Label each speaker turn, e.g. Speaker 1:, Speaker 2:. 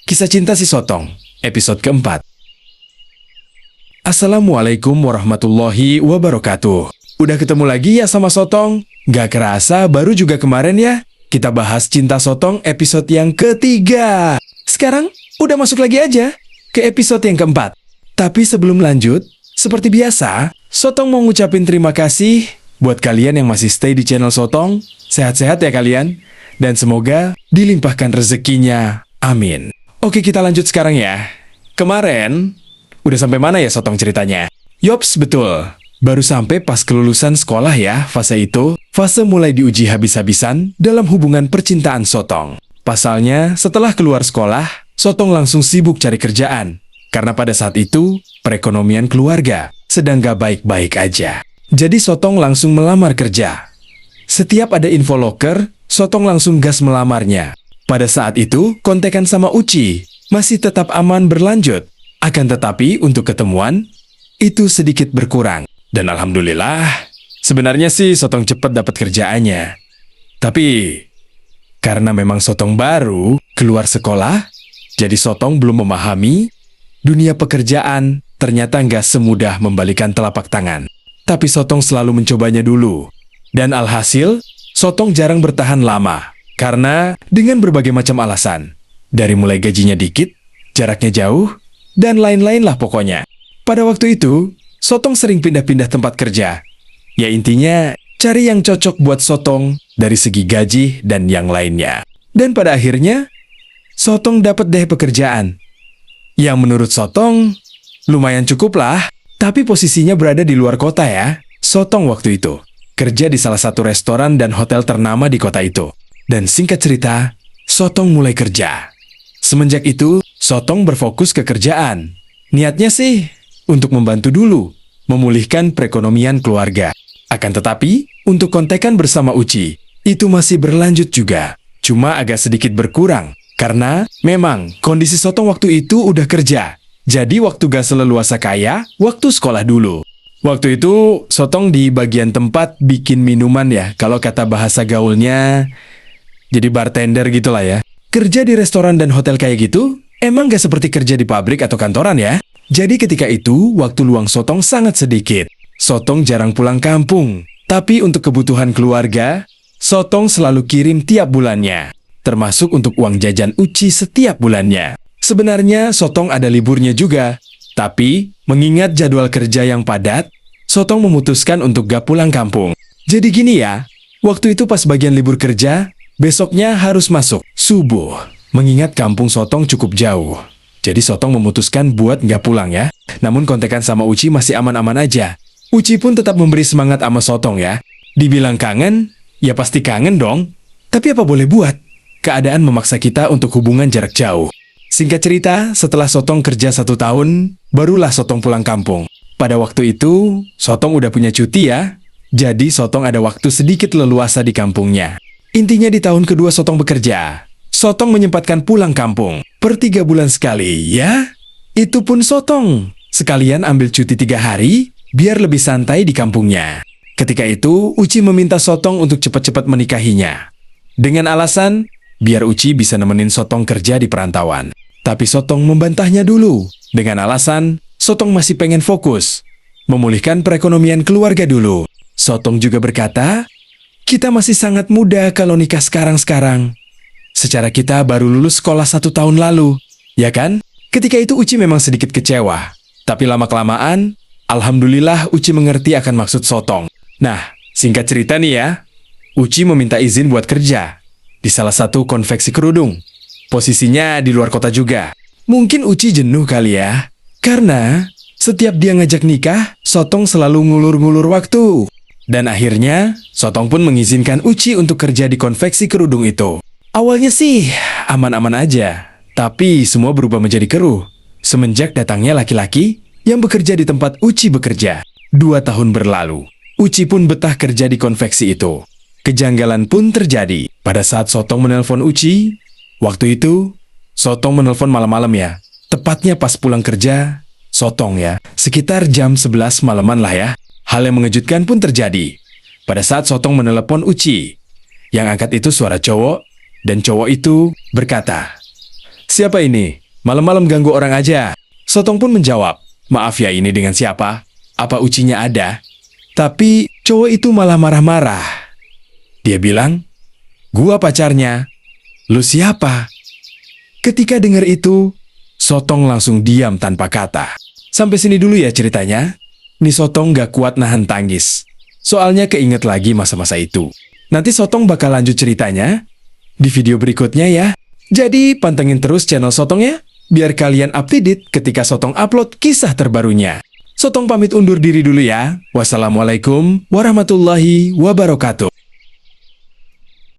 Speaker 1: Kisah Cinta Si Sotong, episode keempat. Assalamualaikum warahmatullahi wabarakatuh. Udah ketemu lagi ya sama Sotong? Gak kerasa baru juga kemarin ya? Kita bahas Cinta Sotong episode yang ketiga. Sekarang udah masuk lagi aja ke episode yang keempat. Tapi sebelum lanjut, seperti biasa, Sotong mau ngucapin terima kasih buat kalian yang masih stay di channel Sotong. Sehat-sehat ya kalian. Dan semoga dilimpahkan rezekinya. Amin. Oke, kita lanjut sekarang ya. Kemarin, udah sampai mana ya Sotong ceritanya? Yops, betul. Baru sampai pas kelulusan sekolah ya, fase itu. Fase mulai diuji habis-habisan dalam hubungan percintaan Sotong. Pasalnya, setelah keluar sekolah, Sotong langsung sibuk cari kerjaan. Karena pada saat itu, perekonomian keluarga sedang gak baik-baik aja. Jadi Sotong langsung melamar kerja. Setiap ada info loker, Sotong langsung gas melamarnya. Pada saat itu, kontekan sama Uci masih tetap aman berlanjut. Akan tetapi, untuk ketemuan, itu sedikit berkurang. Dan alhamdulillah, sebenarnya sih Sotong cepat dapat kerjaannya. Tapi, karena memang Sotong baru keluar sekolah, jadi Sotong belum memahami dunia pekerjaan ternyata nggak semudah membalikan telapak tangan. Tapi Sotong selalu mencobanya dulu. Dan alhasil, Sotong jarang bertahan lama. Karena dengan berbagai macam alasan, dari mulai gajinya dikit, jaraknya jauh, dan lain-lain lah pokoknya. Pada waktu itu, Sotong sering pindah-pindah tempat kerja. Ya intinya, cari yang cocok buat Sotong dari segi gaji dan yang lainnya. Dan pada akhirnya, Sotong dapat deh pekerjaan. Yang menurut Sotong, lumayan cukup lah, tapi posisinya berada di luar kota ya. Sotong waktu itu kerja di salah satu restoran dan hotel ternama di kota itu. Dan singkat cerita, Sotong mulai kerja. Semenjak itu, Sotong berfokus ke kerjaan. Niatnya sih untuk membantu dulu, memulihkan perekonomian keluarga. Akan tetapi, untuk kontekan bersama Uci, itu masih berlanjut juga. Cuma agak sedikit berkurang, karena memang kondisi Sotong waktu itu udah kerja. Jadi waktu gak seleluasa kaya, waktu sekolah dulu. Waktu itu, Sotong di bagian tempat bikin minuman ya, kalau kata bahasa gaulnya, jadi bartender gitulah ya. Kerja di restoran dan hotel kayak gitu, emang gak seperti kerja di pabrik atau kantoran ya. Jadi ketika itu, waktu luang Sotong sangat sedikit. Sotong jarang pulang kampung. Tapi untuk kebutuhan keluarga, Sotong selalu kirim tiap bulannya. Termasuk untuk uang jajan Uci setiap bulannya. Sebenarnya Sotong ada liburnya juga. Tapi, mengingat jadwal kerja yang padat, Sotong memutuskan untuk gak pulang kampung. Jadi gini ya, waktu itu pas bagian libur kerja, besoknya harus masuk subuh. Mengingat kampung Sotong cukup jauh. Jadi Sotong memutuskan buat nggak pulang ya. Namun kontekan sama Uci masih aman-aman aja. Uci pun tetap memberi semangat sama Sotong ya. Dibilang kangen, ya pasti kangen dong. Tapi apa boleh buat? Keadaan memaksa kita untuk hubungan jarak jauh. Singkat cerita, setelah Sotong kerja 1 tahun, barulah Sotong pulang kampung. Pada waktu itu, Sotong udah punya cuti ya. Jadi Sotong ada waktu sedikit leluasa di kampungnya. Intinya di tahun kedua Sotong bekerja, Sotong menyempatkan pulang kampung per 3 bulan sekali ya. Itu pun Sotong sekalian ambil cuti 3 hari biar lebih santai di kampungnya. Ketika itu Uci meminta Sotong untuk cepat-cepat menikahinya. Dengan alasan biar Uci bisa nemenin Sotong kerja di perantauan. Tapi Sotong membantahnya dulu dengan alasan Sotong masih pengen fokus memulihkan perekonomian keluarga dulu. Sotong juga berkata, kita masih sangat muda kalau nikah sekarang-sekarang. Secara kita baru lulus sekolah 1 tahun lalu, ya kan? Ketika itu Uci memang sedikit kecewa. Tapi lama-kelamaan, alhamdulillah Uci mengerti akan maksud Sotong. Nah, singkat cerita nih ya, Uci meminta izin buat kerja di salah satu konveksi kerudung. Posisinya di luar kota juga. Mungkin Uci jenuh kali ya, karena setiap dia ngajak nikah, Sotong selalu ngulur-ngulur waktu. Dan akhirnya, Sotong pun mengizinkan Uci untuk kerja di konveksi kerudung itu. Awalnya sih, aman-aman aja. Tapi semua berubah menjadi keruh. Semenjak datangnya laki-laki yang bekerja di tempat Uci bekerja. 2 tahun berlalu, Uci pun betah kerja di konveksi itu. Kejanggalan pun terjadi. Pada saat Sotong menelpon Uci, waktu itu, Sotong menelpon malam-malam ya. Tepatnya pas pulang kerja, Sotong ya. Sekitar jam 11 malaman lah ya. Hal yang mengejutkan pun terjadi. Pada saat Sotong menelepon Uci, yang angkat itu suara cowok, dan cowok itu berkata, siapa ini? Malam-malam ganggu orang aja. Sotong pun menjawab, maaf ya, ini dengan siapa? Apa ucinya ada? Tapi cowok itu malah marah-marah. Dia bilang, gua pacarnya. Lu siapa? Ketika dengar itu, Sotong langsung diam tanpa kata. Sampai sini dulu ya ceritanya. Nih Sotong gak kuat nahan tangis. Soalnya keinget lagi masa-masa itu. Nanti Sotong bakal lanjut ceritanya di video berikutnya ya. Jadi pantengin terus channel Sotong ya, biar kalian up to date ketika Sotong upload kisah terbarunya. Sotong pamit undur diri dulu ya. Wassalamualaikum warahmatullahi wabarakatuh.